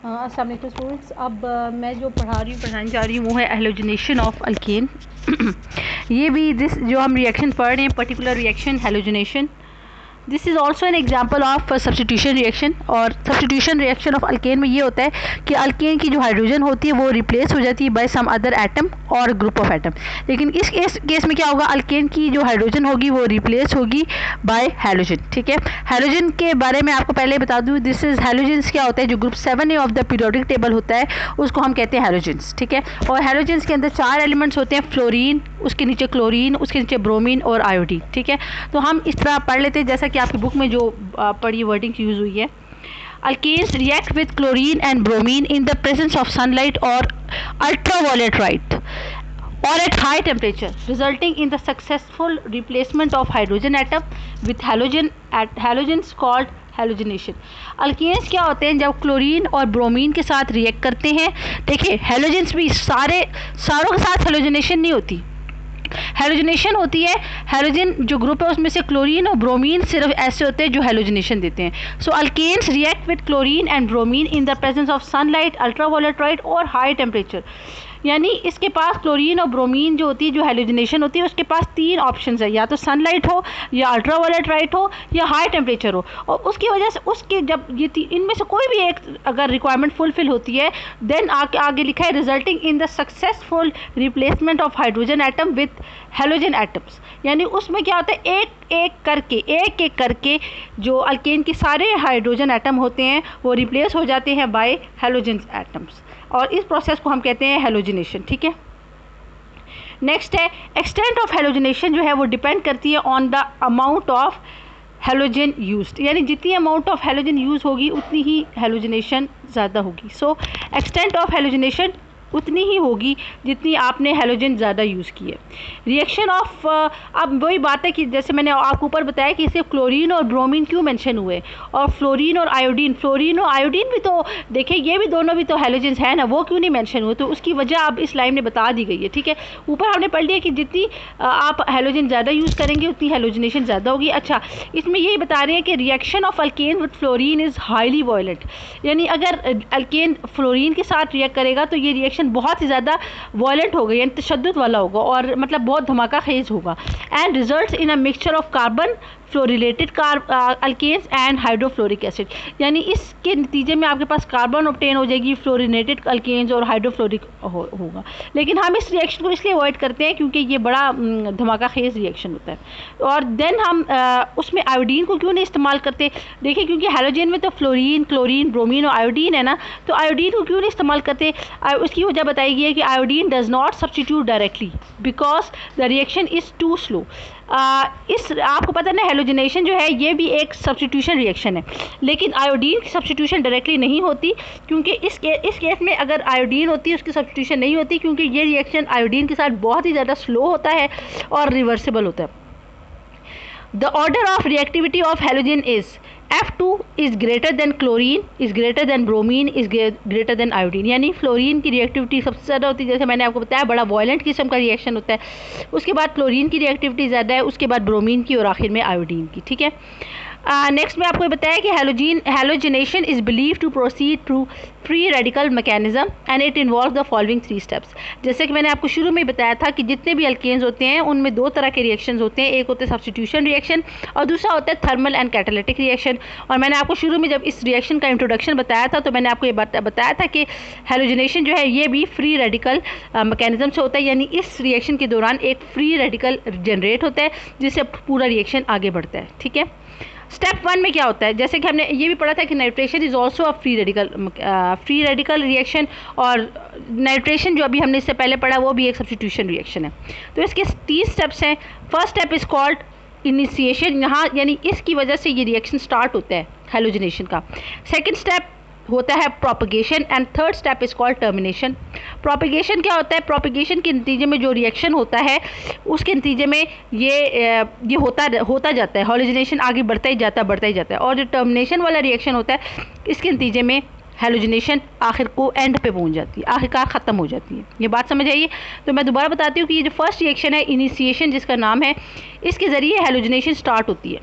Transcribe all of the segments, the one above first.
अस्सलाम वालेकुम स्टूडेंट्स। अब मैं जो पढ़ाने जा रही हूँ वो है हैलोजिनेशन ऑफ अल्केन। ये भी जो हम रिएक्शन पढ़ रहे हैं, particular reaction halogenation, this is also an example of substitution reaction. और सब्सटीट्यूशन रिएक्शन ऑफ अल्केन में ये होता है कि अल्केन की जो हाइड्रोजन होती है वो रिप्लेस हो जाती है बाय सम अदर एटम और ग्रुप ऑफ एटम। लेकिन इस केस में क्या होगा, अल्केन की जो हाइड्रोजन होगी वो रिप्लेस होगी बाय हैलोजन। ठीक है, हैलोजन के बारे में आपको पहले बता दूँ, दिस इज हैलोजन्स क्या होता है, जो group 7A of the periodic table होता है उसको हम कहते हैं हैलोजन्स। ठीक है, और हैलोजन्स के अंदर 4 एलिमेंट्स होते हैं, फ्लोरीन, उसके नीचे क्लोरीन, उसके नीचे ब्रोमीन और आयोडीन। ठीक है, तो हम इस तरह पढ़ लेते हैं जैसा कि आपकी बुक में जो पढ़ी वर्डिंग यूज़ हुई है। Alkanes react with chlorine and bromine in the presence of sunlight or ultraviolet light or at high temperature, resulting in the successful replacement of hydrogen atom with halogens called halogenation. Alkanes क्या होते हैं, जब chlorine और bromine के साथ react करते हैं। देखिए, हैलोजेंस भी सारों के साथ हैलोजिनेशन नहीं होती, हैलोजिनेशन होती है, हैलोजन जो ग्रुप है उसमें से क्लोरीन और ब्रोमीन सिर्फ ऐसे होते हैं जो हैलोजिनेशन देते हैं। So alkanes react with chlorine and bromine in the presence of sunlight, ultraviolet light और हाई टेम्परेचर। यानी इसके पास क्लोरीन और ब्रोमीन जो होती है, जो हैलोजिनेशन होती है, उसके पास 3 ऑप्शंस है, या तो सनलाइट हो, या अल्ट्रावायलेट लाइट हो, या हाई टेम्परेचर हो। और उसकी वजह से उसके जब ये इनमें से कोई भी एक अगर रिक्वायरमेंट फुलफिल होती है, देन आगे लिखा है resulting in the successful replacement of hydrogen atom with halogen atoms. यानी उसमें क्या होता है, एक एक करके जो अल्केन के सारे हाइड्रोजन एटम होते हैं वो रिप्लेस हो जाते हैं बाय हैलोजन एटम्स, और इस प्रोसेस को हम कहते हैं हैलोजिनेशन। ठीक है, नेक्स्ट है एक्सटेंट ऑफ हैलोजिनेशन, जो है वो डिपेंड करती है on the amount of halogen used. यानी जितनी अमाउंट ऑफ हैलोजन यूज़ होगी उतनी ही हैलोजिनेशन ज़्यादा होगी। सो एक्सटेंट ऑफ हैलोजिनेशन उतनी ही होगी जितनी आपने हैलोजन ज़्यादा यूज़ की है। रिएक्शन ऑफ अब वही बात है कि जैसे मैंने आपको ऊपर बताया कि सिर्फ क्लोरीन और ब्रोमीन क्यों मेंशन हुए, और फ्लोरीन और आयोडीन भी तो देखिए, ये भी दोनों भी तो हैलोजन्स हैं ना, वो क्यों नहीं मेंशन हुए, तो उसकी वजह अब इस लाइन में बता दी गई है। ठीक है, ऊपर हमने पढ़ लिया कि जितनी आप हैलोजन ज़्यादा यूज़ करेंगे उतनी हैलोजिनेशन ज़्यादा होगी। अच्छा, इसमें यही बता रहे हैं कि reaction of alkane with fluorine is highly violent. यानी अगर अल्केन फ्लोरीन के साथ रिएक्ट करेगा तो ये रिएक्शन बहुत ही ज़्यादा वायलेंट होगा, यानी तशद्दुद वाला होगा, और मतलब बहुत धमाका खेज होगा। And results in a mixture of carbon fluorinated alkanes and hydrofluoric acid. यानी इसके नतीजे में आपके पास कार्बन ऑब्टेन हो जाएगी, फ्लोरिनेटेड अल्केन्स और हाइड्रोफ्लोरिक होगा। लेकिन हम इस रिएक्शन को इसलिए अवॉइड करते हैं क्योंकि ये बड़ा धमाका खेज रिएक्शन होता है। और देन हम उसमें आयोडीन को क्यों नहीं इस्तेमाल करते, देखिए क्योंकि हैलोजन में तो फ्लोरीन, क्लोरीन, ब्रोमीन और आयोडीन है ना, तो आयोडीन को क्यों नहीं इस्तेमाल करते, उसकी वजह बताई गई है कि iodine does not substitute directly because the reaction is too slow. आपको पता है हैलोजिनेशन जो है ये भी एक सब्स्टिट्यूशन रिएक्शन है, लेकिन आयोडीन की सब्स्टिट्यूशन डायरेक्टली नहीं होती, क्योंकि इस केस में अगर आयोडीन होती है उसकी सब्स्टिट्यूशन नहीं होती, क्योंकि ये रिएक्शन आयोडीन के साथ बहुत ही ज़्यादा स्लो होता है और रिवर्सिबल होता है। The order of reactivity of halogen is F2 is greater than chlorine, is greater than bromine, is greater than iodine। यानी फ्लोरीन की रिएक्टिविटी सबसे ज़्यादा होती है, जैसे मैंने आपको बताया बड़ा वॉयलेंट किस्म का रिएक्शन होता है। उसके बाद क्लोरीन की रिएक्टिविटी ज़्यादा है, उसके बाद ब्रोमीन की, और आखिर में आयोडीन की। ठीक है, नेक्स्ट में आपको ये बताया कि halogenation is believe to proceed through free radical mechanism and it involve the following 3 steps. जैसे कि मैंने आपको शुरू में बताया था कि जितने भी अल्केन्स होते हैं उनमें 2 तरह के रिएक्शंस होते हैं, एक होता है सब्स्टिट्यूशन रिएक्शन और दूसरा होता है थर्मल एंड कैटालिटिक रिएक्शन। और मैंने आपको शुरू में जब इस रिएक्शन का इंट्रोडक्शन बताया था तो मैंने आपको ये बताया था कि हैलोजिनेशन जो है ये भी फ्री रेडिकल मैकेनिज्म से होता है, यानी इस रिएक्शन के दौरान एक फ्री रेडिकल जनरेट होता है जिससे पूरा रिएक्शन आगे बढ़ता है। ठीक है, स्टेप 1 में क्या होता है, जैसे कि हमने ये भी पढ़ा था कि nitration is also a free radical reaction, और नाइट्रेशन जो अभी हमने इससे पहले पढ़ा वो भी एक सब्स्टिट्यूशन रिएक्शन है। तो इसके 3 स्टेप्स हैं। First step is called initiation, यहाँ यानी इसकी वजह से ये रिएक्शन स्टार्ट होता है हैलोजिनेशन का। सेकेंड स्टेप होता है propagation, and third step is called termination. Propagation क्या होता है, प्रोपगेशन के नतीजे में जो रिएक्शन होता है उसके नतीजे में ये होता जाता है, हैलोजिनेशन आगे बढ़ता ही जाता है, और जो टर्मिनेशन वाला रिएक्शन होता है इसके नतीजे में हैलोजिनेशन आखिर को एंड पे पहुंच जाती है, आखिरकार ख़त्म हो जाती है। ये बात समझ आइए। तो मैं दोबारा बताती हूँ कि ये जो फर्स्ट रिएक्शन है इनिशिएशन जिसका नाम है, इसके ज़रिए हैलोजिनेशन स्टार्ट होती है।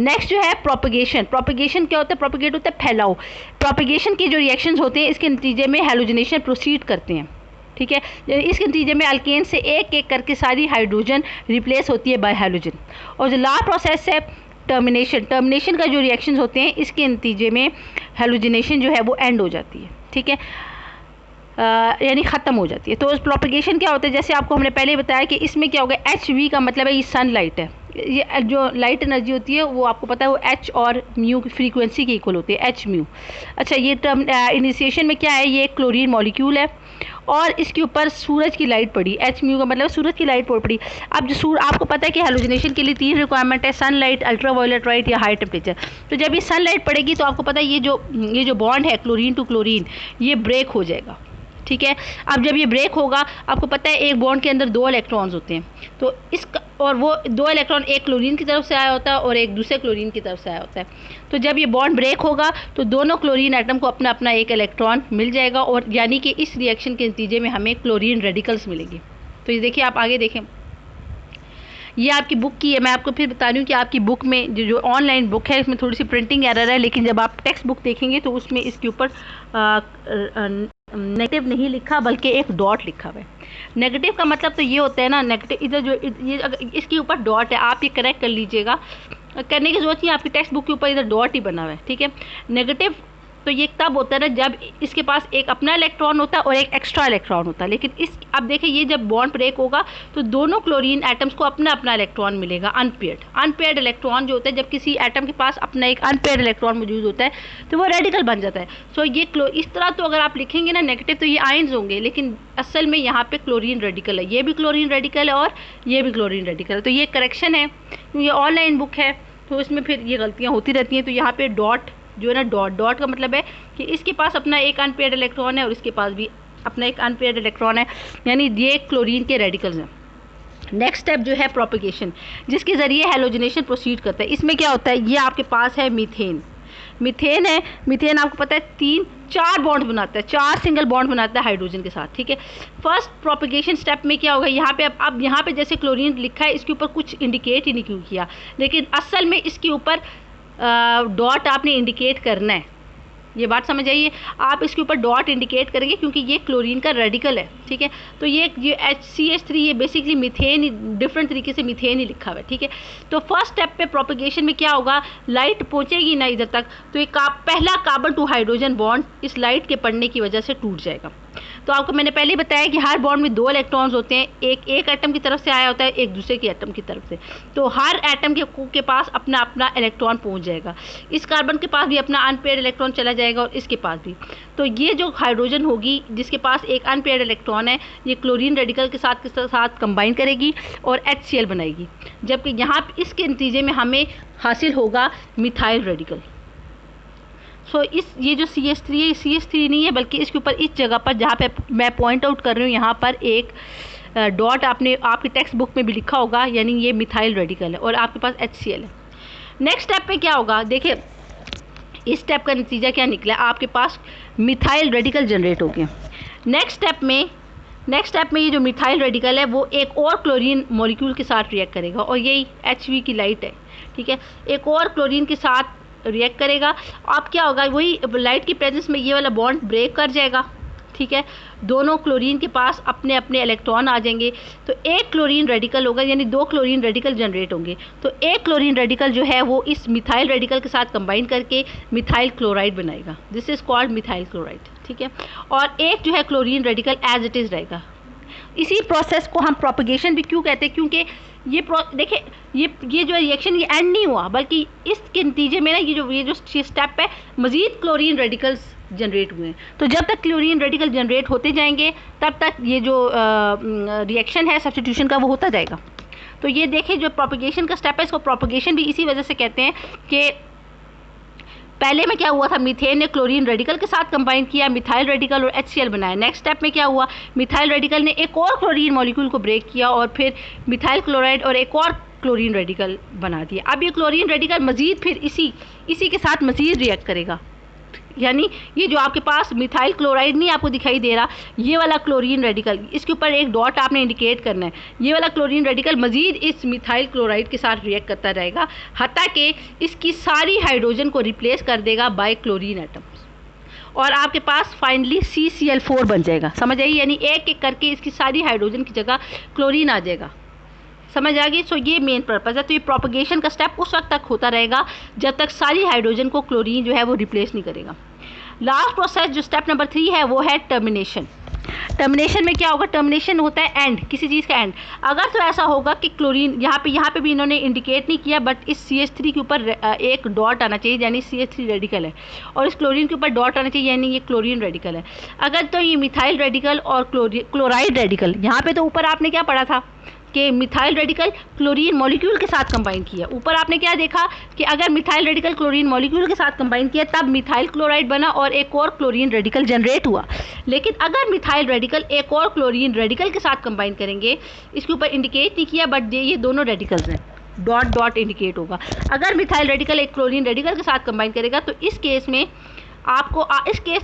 नेक्स्ट जो है प्रोपगेशन। प्रोपगेशन क्या होता है? प्रोपगेट होता है फैलाव। प्रोपगेशन के जो रिएक्शंस होते हैं इसके नतीजे में हैलोजनेशन प्रोसीड करते हैं, ठीक है। इसके नतीजे में अल्केन से एक एक करके सारी हाइड्रोजन रिप्लेस होती है बाय हैलोजन। और जो लास्ट प्रोसेस है टर्मिनेशन, टर्मिनेशन का जो रिएक्शंस होते हैं इसके नतीजे में हैलोजनेशन जो है वो एंड हो जाती है, ठीक है, यानी ख़त्म हो जाती है। तो प्रोपगेशन क्या होता है? जैसे आपको हमने पहले बताया कि इसमें क्या होगा, एच वी का मतलब है ये सनलाइट है। ये जो लाइट एनर्जी होती है वो आपको पता है वो एच और म्यू की फ्रीक्वेंसी के इक्वल होती है, एच म्यू। अच्छा, ये टर्म इनिशिएशन में क्या है, ये एक क्लोरीन मॉलिक्यूल है और इसके ऊपर सूरज की लाइट पड़ी, एच म्यू का मतलब सूरज की लाइट पड़ी। अब जो आपको पता है कि हैलोजनेशन के लिए 3 रिक्वायरमेंट है, सनलाइट, अल्ट्रावायलेट लाइट या हाई टेम्परेचर। तो जब ये सनलाइट पड़ेगी तो आपको पता है ये जो बॉन्ड है क्लोरीन टू क्लोरीन ये ब्रेक हो जाएगा, ठीक है। अब जब ये ब्रेक होगा, आपको पता है एक बॉन्ड के अंदर 2 इलेक्ट्रॉन्स होते हैं, तो इसका और वो 2 इलेक्ट्रॉन एक क्लोरीन की तरफ से आया होता है और एक दूसरे क्लोरीन की तरफ से आया होता है। तो जब ये बॉन्ड ब्रेक होगा तो दोनों क्लोरीन एटम को अपना अपना एक इलेक्ट्रॉन मिल जाएगा, और यानी कि इस रिएक्शन के नतीजे में हमें क्लोरीन रेडिकल्स मिलेंगे। तो ये देखिए, आप आगे देखें, ये आपकी बुक की है। मैं आपको फिर बता रही हूँ कि आपकी बुक में जो ऑनलाइन बुक है इसमें थोड़ी सी प्रिंटिंग एरर है, लेकिन जब आप टेक्स्ट बुक देखेंगे तो उसमें इसके ऊपर नेगेटिव नहीं लिखा बल्कि एक डॉट लिखा हुआ है। नेगेटिव का मतलब तो ये होता है ना, नेगेटिव इधर जो ये इसके ऊपर डॉट है, आप ये करेक्ट कर लीजिएगा, करने की जरूरत नहीं, आपकी टेक्स्ट बुक के ऊपर इधर डॉट ही बना हुआ है, ठीक है। नेगेटिव तो ये तब होता है ना जब इसके पास एक अपना इलेक्ट्रॉन होता है और एक एक्स्ट्रा इलेक्ट्रॉन होता है, लेकिन इस अब देखिए ये जब बॉन्ड ब्रेक होगा तो दोनों क्लोरीन एटम्स को अपना अपना इलेक्ट्रॉन मिलेगा, अनपेयर्ड। अनपेयर्ड इलेक्ट्रॉन जो होता है, जब किसी एटम के पास अपना एक अनपेयर्ड इलेक्ट्रॉन मौजूद होता है तो वो रेडिकल बन जाता है। सो ये इस तरह तो अगर आप लिखेंगे ना नेगेटिव तो ये आयंस होंगे, लेकिन असल में यहाँ पे क्लोरीन रेडिकल है, ये भी क्लोरीन रेडिकल है और ये भी क्लोरीन रेडिकल है। तो ये करेक्शन है, ये ऑनलाइन बुक है तो इसमें फिर ये गलतियाँ होती रहती हैं। तो यहाँ पे डॉट जो है ना, डॉट का मतलब है कि इसके पास अपना एक अनपेयर्ड इलेक्ट्रॉन है और इसके पास भी अपना एक अनपेयर्ड इलेक्ट्रॉन है, यानी ये क्लोरीन के रेडिकल्स हैं। नेक्स्ट स्टेप जो है प्रोपगेशन, जिसके ज़रिए हैलोजनेशन प्रोसीड करता है। इसमें क्या होता है, ये आपके पास है मीथेन। मीथेन है, मीथेन आपको पता है 3-4 बॉन्ड बनाता है, 4 सिंगल बॉन्ड बनाता है हाइड्रोजन के साथ, ठीक है। फर्स्ट प्रोपगेशन स्टेप में क्या होगा, यहाँ पे अब यहाँ पे जैसे क्लोरीन लिखा है इसके ऊपर कुछ इंडिकेट ही नहीं क्यों किया, लेकिन असल में इसके ऊपर डॉट आपने इंडिकेट करना है, ये बात समझ आइए। आप इसके ऊपर डॉट इंडिकेट करेंगे क्योंकि ये क्लोरीन का रेडिकल है, ठीक है। तो ये HCH3 ये बेसिकली मीथेन, डिफरेंट तरीके से मीथेन ही लिखा हुआ है, ठीक है। तो फर्स्ट स्टेप पे प्रोपगेशन में क्या होगा, लाइट पहुंचेगी ना इधर तक तो एक पहला कार्बन टू हाइड्रोजन बॉन्ड इस लाइट के पड़ने की वजह से टूट जाएगा। तो आपको मैंने पहले बताया कि हर बॉन्ड में 2 इलेक्ट्रॉन्स होते हैं, एक एटम की तरफ से आया होता है, एक दूसरे की एटम की तरफ से। तो हर एटम के पास अपना अपना इलेक्ट्रॉन पहुंच जाएगा, इस कार्बन के पास भी अपना अनपेयर्ड इलेक्ट्रॉन चला जाएगा और इसके पास भी। तो ये जो हाइड्रोजन होगी जिसके पास एक अनपेयर्ड इलेक्ट्रॉन है, ये क्लोरीन रेडिकल के साथ कंबाइन करेगी और HCl बनाएगी, जबकि यहाँ इसके नतीजे में हमें हासिल होगा मिथाइल रेडिकल। सो ये जो CH3 है, CH3 नहीं है बल्कि इसके ऊपर इस जगह पर जहाँ पे मैं पॉइंट आउट कर रही हूँ यहाँ पर एक डॉट आपकी टेक्स्ट बुक में भी लिखा होगा, यानी ये मिथाइल रेडिकल है और आपके पास HCl है। नेक्स्ट स्टेप पे क्या होगा, देखिए इस स्टेप का नतीजा क्या निकला, आपके पास मिथाइल रेडिकल जनरेट हो गया। नेक्स्ट स्टेप में ये जो मिथाइल रेडिकल है वो एक और क्लोरीन मॉलिक्यूल के साथ रिएक्ट करेगा और यही HV की लाइट है, ठीक है। एक और क्लोरीन के साथ रिएक्ट करेगा, अब क्या होगा, वही लाइट की प्रेजेंस में ये वाला बॉन्ड ब्रेक कर जाएगा, ठीक है। दोनों क्लोरीन के पास अपने अपने इलेक्ट्रॉन आ जाएंगे, तो एक क्लोरीन रेडिकल होगा, यानी 2 क्लोरीन रेडिकल जनरेट होंगे। तो एक क्लोरीन रेडिकल जो है वो इस मिथाइल रेडिकल के साथ कंबाइन करके मिथाइल क्लोराइड बनाएगा, this is called methyl chloride, ठीक है। और एक जो है chlorine radical as it is रहेगा। इसी प्रोसेस को हम प्रोपगेशन भी क्यों कहते हैं, क्योंकि देखिए ये जो रिएक्शन ये एंड नहीं हुआ, बल्कि इसके नतीजे में ना ये जो स्टेप है मज़ीद क्लोरीन रेडिकल्स जनरेट हुए हैं। तो जब तक क्लोरीन रेडिकल जनरेट होते जाएंगे तब तक ये जो रिएक्शन है सब्स्टिट्यूशन का वो होता जाएगा। तो ये देखिए जो प्रोपगेशन का स्टेप है, इसको प्रोपगेशन भी इसी वजह से कहते हैं कि पहले में क्या हुआ था, मीथेन ने क्लोरीन रेडिकल के साथ कंबाइन किया, मिथाइल रेडिकल और HCl बनाया। नेक्स्ट स्टेप में क्या हुआ, मिथाइल रेडिकल ने एक और क्लोरीन मॉलिक्यूल को ब्रेक किया और फिर मिथाइल क्लोराइड और एक और क्लोरीन रेडिकल बना दिया। अब ये क्लोरीन रेडिकल मज़ीद फिर इसी के साथ मज़ीद रिएक्ट करेगा, यानी ये जो आपके पास मिथाइल क्लोराइड नहीं आपको दिखाई दे रहा, ये वाला क्लोरीन रेडिकल, इसके ऊपर एक डॉट आपने इंडिकेट करना है, ये वाला क्लोरीन रेडिकल मज़ीद इस मिथाइल क्लोराइड के साथ रिएक्ट करता रहेगा, हत्ता कि इसकी सारी हाइड्रोजन को रिप्लेस कर देगा बाय क्लोरीन एटम्स, और आपके पास फाइनली CCl4 बन जाएगा। समझ आई? यानी एक एक करके इसकी सारी हाइड्रोजन की जगह क्लोरीन आ जाएगा। समझ आ गई? सो ये मेन पर्पज़ है। तो ये प्रोपगेशन का स्टेप उस वक्त तक होता रहेगा जब तक सारी हाइड्रोजन को क्लोरीन जो है वो रिप्लेस नहीं करेगा। लास्ट प्रोसेस जो स्टेप नंबर 3 है वो है टर्मिनेशन। टर्मिनेशन में क्या होगा? टर्मिनेशन होता है एंड, किसी चीज़ का एंड। अगर तो ऐसा होगा कि क्लोरीन यहाँ पे भी इन्होंने इंडिकेट नहीं किया, बट इस CH3 के ऊपर एक डॉट आना चाहिए, यानी CH3 रेडिकल है, और इस क्लोरीन के ऊपर डॉट आना चाहिए, यानी ये क्लोरीन रेडिकल है। अगर तो ये मिथाइल रेडिकल और क्लोराइड रेडिकल, यहाँ पे तो ऊपर आपने क्या पढ़ा था कि मिथाइल रेडिकल क्लोरीन मॉलिक्यूल के साथ कंबाइन किया। ऊपर आपने क्या देखा कि अगर मिथाइल रेडिकल क्लोरीन मॉलिक्यूल के साथ कंबाइन किया तब मिथाइल क्लोराइड बना और एक और क्लोरीन रेडिकल जनरेट हुआ। लेकिन अगर मिथाइल रेडिकल एक और क्लोरीन रेडिकल के साथ कंबाइन करेंगे, इसके ऊपर इंडिकेट नहीं किया, बट ये दोनों रेडिकल्स हैं, डॉट डॉट इंडिकेट होगा। अगर मिथाइल रेडिकल एक क्लोरीन रेडिकल के साथ कंबाइन करेगा तो इस केस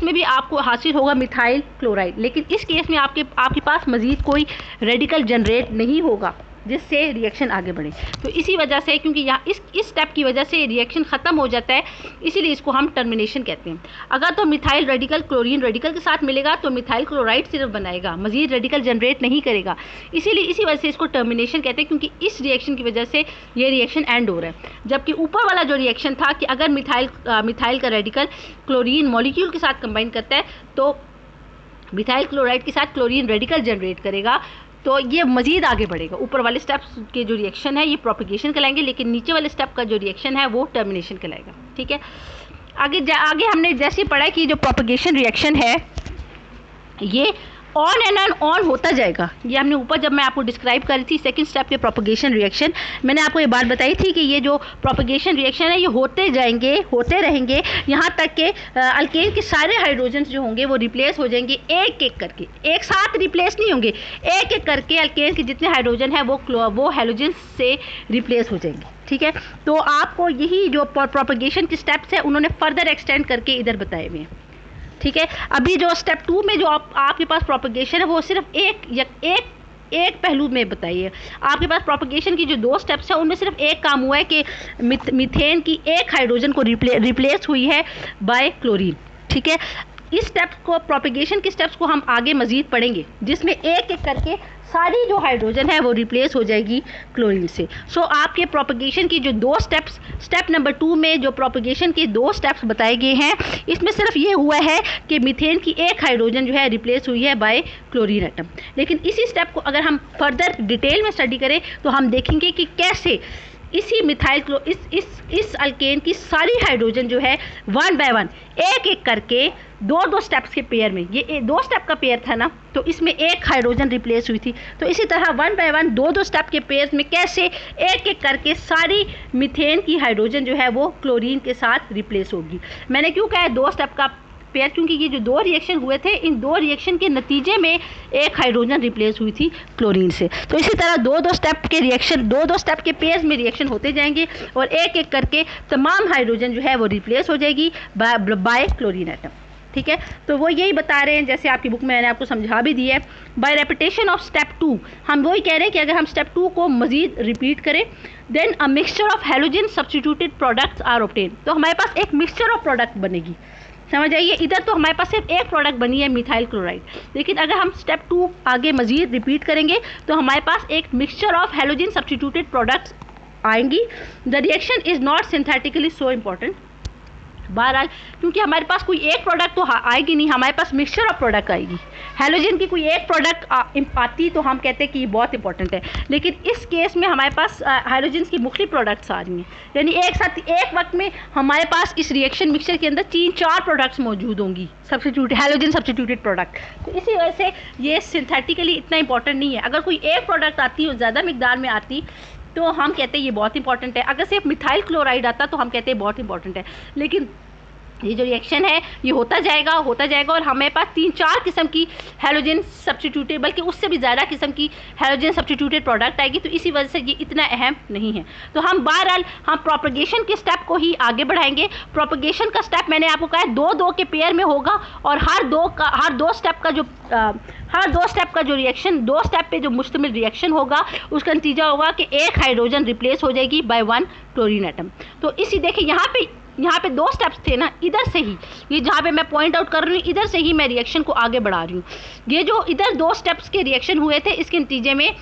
में भी आपको हासिल होगा मिथाइल क्लोराइड, लेकिन इस केस में आपके पास मज़ीद कोई रेडिकल जनरेट नहीं होगा जिससे रिएक्शन आगे बढ़े। तो इसी वजह से, क्योंकि यहाँ इस स्टेप की वजह से रिएक्शन ख़त्म हो जाता है, इसीलिए इसको हम टर्मिनेशन कहते हैं। अगर तो मिथाइल रेडिकल क्लोरीन रेडिकल के साथ मिलेगा तो मिथाइल क्लोराइड सिर्फ बनाएगा, मज़ीद रेडिकल जनरेट नहीं करेगा, इसीलिए इसी वजह से इसको टर्मिनेशन कहते हैं, क्योंकि इस रिएक्शन की वजह से ये रिएक्शन एंड हो रहा है। जबकि ऊपर वाला जो रिएक्शन था कि अगर मिथाइल का रेडिकल क्लोरीन मॉलिक्यूल के साथ कंबाइन करता है तो मिथाइल क्लोराइड के साथ क्लोरीन रेडिकल जनरेट करेगा, तो ये मज़ीद आगे बढ़ेगा। ऊपर वाले स्टेप्स के जो रिएक्शन है ये प्रोपगेशन कहलाएंगे, लेकिन नीचे वाले स्टेप का जो रिएक्शन है वो टर्मिनेशन कहलाएगा। ठीक है, आगे हमने जैसे पढ़ा कि जो प्रोपगेशन रिएक्शन है ये ऑन एंड ऑन होता जाएगा। ये हमने ऊपर जब मैं आपको डिस्क्राइब कर रही थी सेकंड स्टेप के प्रोपगेशन रिएक्शन, मैंने आपको ये बात बताई थी कि ये जो प्रोपगेशन रिएक्शन है ये होते जाएंगे, होते रहेंगे, यहाँ तक कि अल्केन के सारे हाइड्रोजन जो होंगे वो रिप्लेस हो जाएंगे एक एक करके। एक साथ रिप्लेस नहीं होंगे, एक एक करके अल्केन के जितने हाइड्रोजन है वो हैलोजन से रिप्लेस हो जाएंगे। ठीक है, तो आपको यही जो प्रोपगेशन के स्टेप्स है उन्होंने फर्दर एक्सटेंड करके इधर बताए हुए हैं। ठीक है, अभी जो स्टेप 2 में जो आपके पास प्रोपगेशन है वो सिर्फ एक पहलू में बताइए। आपके पास प्रोपगेशन की जो 2 स्टेप्स हैं उनमें सिर्फ एक काम हुआ है कि मीथेन की एक हाइड्रोजन को रिप्लेस हुई है बाय क्लोरीन। ठीक है, इस स्टेप को, प्रोपगेशन के स्टेप्स को हम आगे मज़ीद पढ़ेंगे, जिसमें एक एक करके सारी जो हाइड्रोजन है वो रिप्लेस हो जाएगी क्लोरीन से। सो आपके प्रोपगेशन की जो 2 स्टेप्स, स्टेप नंबर 2 में जो प्रोपगेशन के 2 स्टेप्स बताए गए हैं, इसमें सिर्फ ये हुआ है कि मीथेन की एक हाइड्रोजन जो है रिप्लेस हुई है बाय क्लोरीन एटम। लेकिन इसी स्टेप को अगर हम फर्दर डिटेल में स्टडी करें तो हम देखेंगे कि कैसे इसी मिथाइल इस अल्केन की सारी हाइड्रोजन जो है 1 बाय 1 एक एक करके 2 स्टेप्स के पेयर में, ये 2 स्टेप का पेयर था ना, तो इसमें एक हाइड्रोजन रिप्लेस हुई थी, तो इसी तरह 1 बाय 1 2 स्टेप के पेयर में कैसे एक एक करके सारी मीथेन की हाइड्रोजन जो है वो क्लोरीन के साथ रिप्लेस होगी। मैंने क्यों कहा 2 स्टेप का पेयर, क्योंकि ये जो 2 रिएक्शन हुए थे, इन 2 रिएक्शन के नतीजे में एक हाइड्रोजन रिप्लेस हुई थी क्लोरीन से। तो इसी तरह 2 स्टेप के रिएक्शन, 2 स्टेप के पेयर्स में रिएक्शन होते जाएंगे और एक एक करके तमाम हाइड्रोजन जो है वो रिप्लेस हो जाएगी बाय क्लोरीन एटम। ठीक है, तो वो यही बता रहे हैं, जैसे आपकी बुक में मैंने आपको समझा भी दिया है। बाय रेपिटेशन ऑफ स्टेप 2 हम वही कह रहे हैं कि अगर हम स्टेप 2 को मजीद रिपीट करें, then a mixture of halogen substituted products are obtain, तो हमारे पास एक मिक्सचर ऑफ प्रोडक्ट बनेगी। समझ आइए, इधर तो हमारे पास सिर्फ एक प्रोडक्ट बनी है मिथाइल क्लोराइड, लेकिन अगर हम स्टेप 2 आगे मजीद रिपीट करेंगे तो हमारे पास एक mixture of halogen substituted products आएंगी। The reaction is not synthetically so important, बहरहाल क्योंकि हमारे पास कोई एक प्रोडक्ट तो आएगी नहीं, हमारे पास मिक्सचर ऑफ प्रोडक्ट आएगी। हैलोजन की कोई एक प्रोडक्ट आती तो हम कहते हैं कि ये बहुत इंपॉर्टेंट है, लेकिन इस केस में हमारे पास हैलोजन की मुख्तलिफ प्रोडक्ट्स आ रही हैं, यानी एक साथ एक वक्त में हमारे पास इस रिएक्शन मिक्सचर के अंदर 3-4 प्रोडक्ट्स मौजूद होंगी, हैलोजन सब्स्टिट्यूटेड प्रोडक्ट। तो इसी वजह से ये सिंथेटिकली इतना इंपॉर्टेंट नहीं है। अगर कोई एक प्रोडक्ट आती और ज़्यादा मिकदार में आती तो हम कहते हैं ये बहुत इंपॉर्टेंट है। अगर सिर्फ मिथाइल क्लोराइड आता तो हम कहते हैं बहुत इंपॉर्टेंट है, लेकिन ये जो रिएक्शन है ये होता जाएगा और हमें पास 3-4 किस्म की हैलोजन सब्स्टिट्यूटेड, बल्कि उससे भी ज़्यादा किस्म की हैलोजन सब्स्टिट्यूटेड प्रोडक्ट आएगी। तो इसी वजह से ये इतना अहम नहीं है। तो हम बहरहाल हम प्रोपगेशन के स्टेप को ही आगे बढ़ाएंगे। प्रोपगेशन का स्टेप मैंने आपको कहा है 2-2 के पेयर में होगा, और हर दो स्टेप का जो रिएक्शन, 2 स्टेप पे जो मुश्तमिल रिएक्शन होगा उसका नतीजा होगा कि एक हाइड्रोजन रिप्लेस हो जाएगी बाय 1 क्लोरीन एटम। तो इसी देखिए यहाँ पे 2 स्टेप्स थे ना, इधर से ही ये जहाँ पे मैं पॉइंट आउट कर रही हूँ, इधर से ही मैं रिएक्शन को आगे बढ़ा रही हूँ। ये जो इधर 2 स्टेप्स के रिएक्शन हुए थे, इसके नतीजे में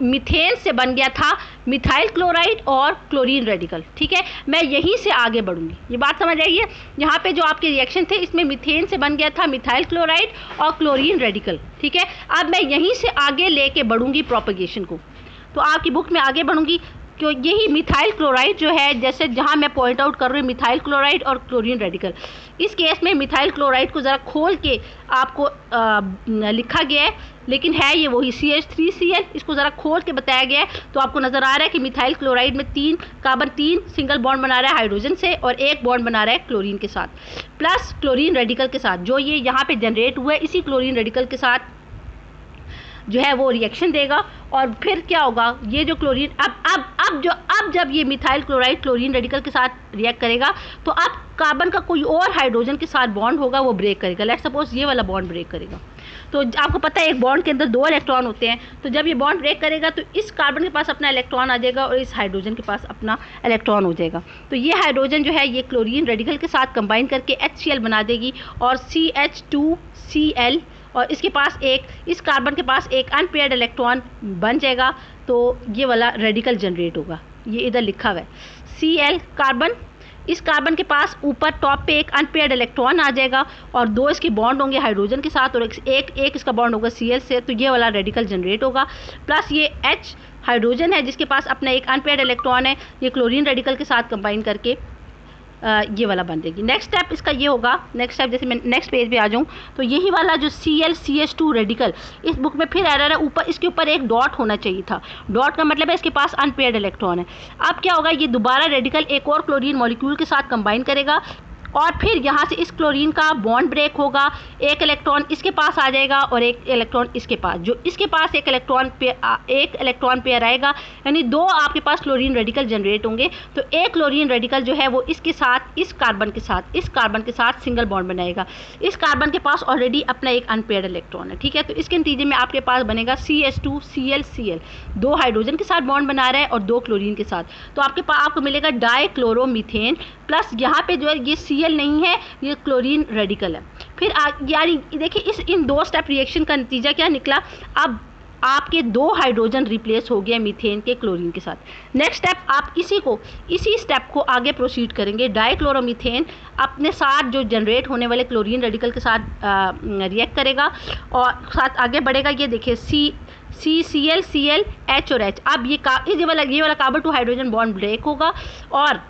मीथेन से बन गया था मिथाइल क्लोराइड और क्लोरीन रेडिकल। ठीक है, मैं यहीं से आगे बढ़ूंगी, ये बात समझ आइए। यहाँ पे जो आपके रिएक्शन थे इसमें मीथेन से बन गया था मिथाइल क्लोराइड और क्लोरीन रेडिकल। ठीक है, अब मैं यहीं से आगे लेके बढ़ूंगी प्रोपगेशन को। तो आपकी बुक में आगे बढ़ूंगी क्यों, यही मिथाइल क्लोराइड जो है, जैसे जहाँ मैं पॉइंट आउट कर रही हूँ मिथाइल क्लोराइड और क्लोरीन रेडिकल, इस केस में मिथाइल क्लोराइड को ज़रा खोल के आपको लिखा गया है, लेकिन है ये वही CH3Cl, इसको ज़रा खोल के बताया गया है। तो आपको नज़र आ रहा है कि मिथाइल क्लोराइड में 3 कार्बन 3 सिंगल बॉन्ड बना रहा है हाइड्रोजन से, और 1 बॉन्ड बना रहा है क्लोरीन के साथ, प्लस क्लोरीन रेडिकल के साथ जो ये यहाँ पे जनरेट हुआ है, इसी क्लोरीन रेडिकल के साथ जो है वो रिएक्शन देगा। और फिर क्या होगा, ये जो क्लोरीन अब जब ये मिथाइल क्लोराइड क्लोरीन रेडिकल के साथ रिएक्ट करेगा, तो अब कार्बन का कोई और हाइड्रोजन के साथ बॉन्ड होगा, वो ब्रेक करेगा। लेट्स सपोज ये वाला बॉन्ड ब्रेक करेगा। तो आपको पता है एक बॉन्ड के अंदर 2 इलेक्ट्रॉन होते हैं, तो जब ये बॉन्ड ब्रेक करेगा तो इस कार्बन के पास अपना इलेक्ट्रॉन आ जाएगा और इस हाइड्रोजन के पास अपना इलेक्ट्रॉन हो जाएगा। तो ये हाइड्रोजन जो है ये क्लोरीन रेडिकल के साथ कंबाइन करके HCl बना देगी, और CH2Cl, और इसके पास इस कार्बन के पास एक अनपेयर्ड इलेक्ट्रॉन बन जाएगा। तो ये वाला रेडिकल जनरेट होगा, ये इधर लिखा हुआ है Cl कार्बन, इस कार्बन के पास ऊपर टॉप पे एक अनपेयर्ड इलेक्ट्रॉन आ जाएगा, और 2 इसके बॉन्ड होंगे हाइड्रोजन के साथ, और एक इसका बॉन्ड होगा Cl से। तो ये वाला रेडिकल जनरेट होगा, प्लस ये H हाइड्रोजन है जिसके पास अपना एक अनपेयर्ड इलेक्ट्रॉन है, ये क्लोरीन रेडिकल के साथ कंबाइन करके ये वाला बन जाएगी। नेक्स्ट स्टेप इसका ये होगा, नेक्स्ट स्टेप जैसे मैं नेक्स्ट पेज पे आ जाऊँ, तो यही वाला जो ClCH2 रेडिकल, इस बुक में फिर एरर है, ऊपर इसके ऊपर एक डॉट होना चाहिए था। डॉट का मतलब है इसके पास अनपेयर्ड इलेक्ट्रॉन है। अब क्या होगा, ये दोबारा रेडिकल एक और क्लोरीन मॉलिक्यूल के साथ कंबाइन करेगा, और फिर यहाँ से इस क्लोरीन का बॉन्ड ब्रेक होगा, एक इलेक्ट्रॉन इसके पास आ जाएगा और एक इलेक्ट्रॉन इसके पास, जो इसके पास एक इलेक्ट्रॉन पेयर आएगा, यानी 2 आपके पास क्लोरीन रेडिकल जनरेट होंगे। तो एक क्लोरीन रेडिकल जो है वो इसके साथ इस कार्बन के साथ सिंगल बॉन्ड बनाएगा। इस कार्बन के पास ऑलरेडी अपना एक अनपेयर्ड इलेक्ट्रॉन है। ठीक है, तो इसके नतीजे में आपके पास बनेगा CH2Cl, 2 हाइड्रोजन के साथ बॉन्ड बना रहा है और 2 क्लोरीन के साथ। तो आपको मिलेगा डाइक्लोरोमीथेन, प्लस यहाँ पे जो है ये Cl नहीं है, ये क्लोरीन रेडिकल है। फिर यानी देखिए इन 2 स्टेप रिएक्शन का नतीजा क्या निकला, अब आपके 2 हाइड्रोजन रिप्लेस हो गया मीथेन के क्लोरीन के साथ। नेक्स्ट स्टेप आप इसी स्टेप को आगे प्रोसीड करेंगे। डाइक्लोरोमीथेन अपने साथ जो जनरेट होने वाले क्लोरीन रेडिकल के साथ रिएक्ट करेगा और साथ आगे बढ़ेगा। ये देखिए CCl Cl H और H, अब ये वाला कार्बन 2 हाइड्रोजन बॉन्ड ब्रेक होगा, और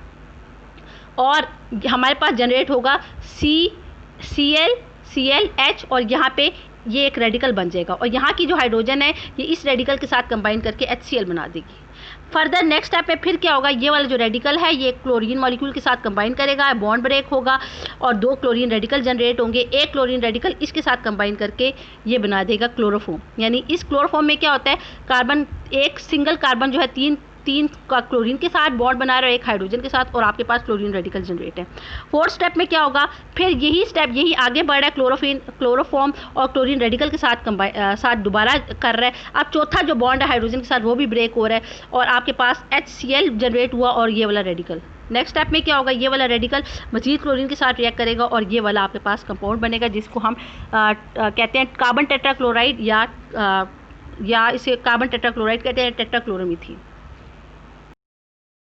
हमारे पास जनरेट होगा CCl Cl H, और यहाँ पे ये एक रेडिकल बन जाएगा, और यहाँ की जो हाइड्रोजन है ये इस रेडिकल के साथ कंबाइन करके HCl बना देगी। फर्दर नेक्स्ट स्टेप में फिर क्या होगा, ये वाला जो रेडिकल है ये क्लोरीन मॉलिक्यूल के साथ कंबाइन करेगा, बॉन्ड ब्रेक होगा और 2 क्लोरीन रेडिकल जनरेट होंगे। एक क्लोरीन रेडिकल इसके साथ कंबाइन करके ये बना देगा क्लोरोफॉर्म। यानी इस क्लोरोफॉर्म में क्या होता है, एक सिंगल कार्बन जो है तीन का क्लोरीन के साथ बॉन्ड बना रहा है, एक हाइड्रोजन के साथ, और आपके पास क्लोरीन रेडिकल जनरेट है। 4th स्टेप में क्या होगा, फिर यही आगे बढ़ रहा है, क्लोरोफॉर्म और क्लोरीन रेडिकल के साथ दोबारा कर रहा है। अब 4था जो बॉन्ड है हाइड्रोजन के साथ वो भी ब्रेक हो रहा है, और आपके पास HCl जनरेट हुआ और ये वाला रेडिकल। नेक्स्ट स्टेप में क्या होगा, ये वाला रेडिकल मजीद क्लोरीन के साथ रिएक्ट करेगा और ये वाला आपके पास कंपाउंड बनेगा, जिसको हम कहते हैं कार्बन टेट्राक्लोराइड, या इसे कार्बन टेट्राक्लोराइड कहते हैं, टेट्राक्लोरोमीथेन।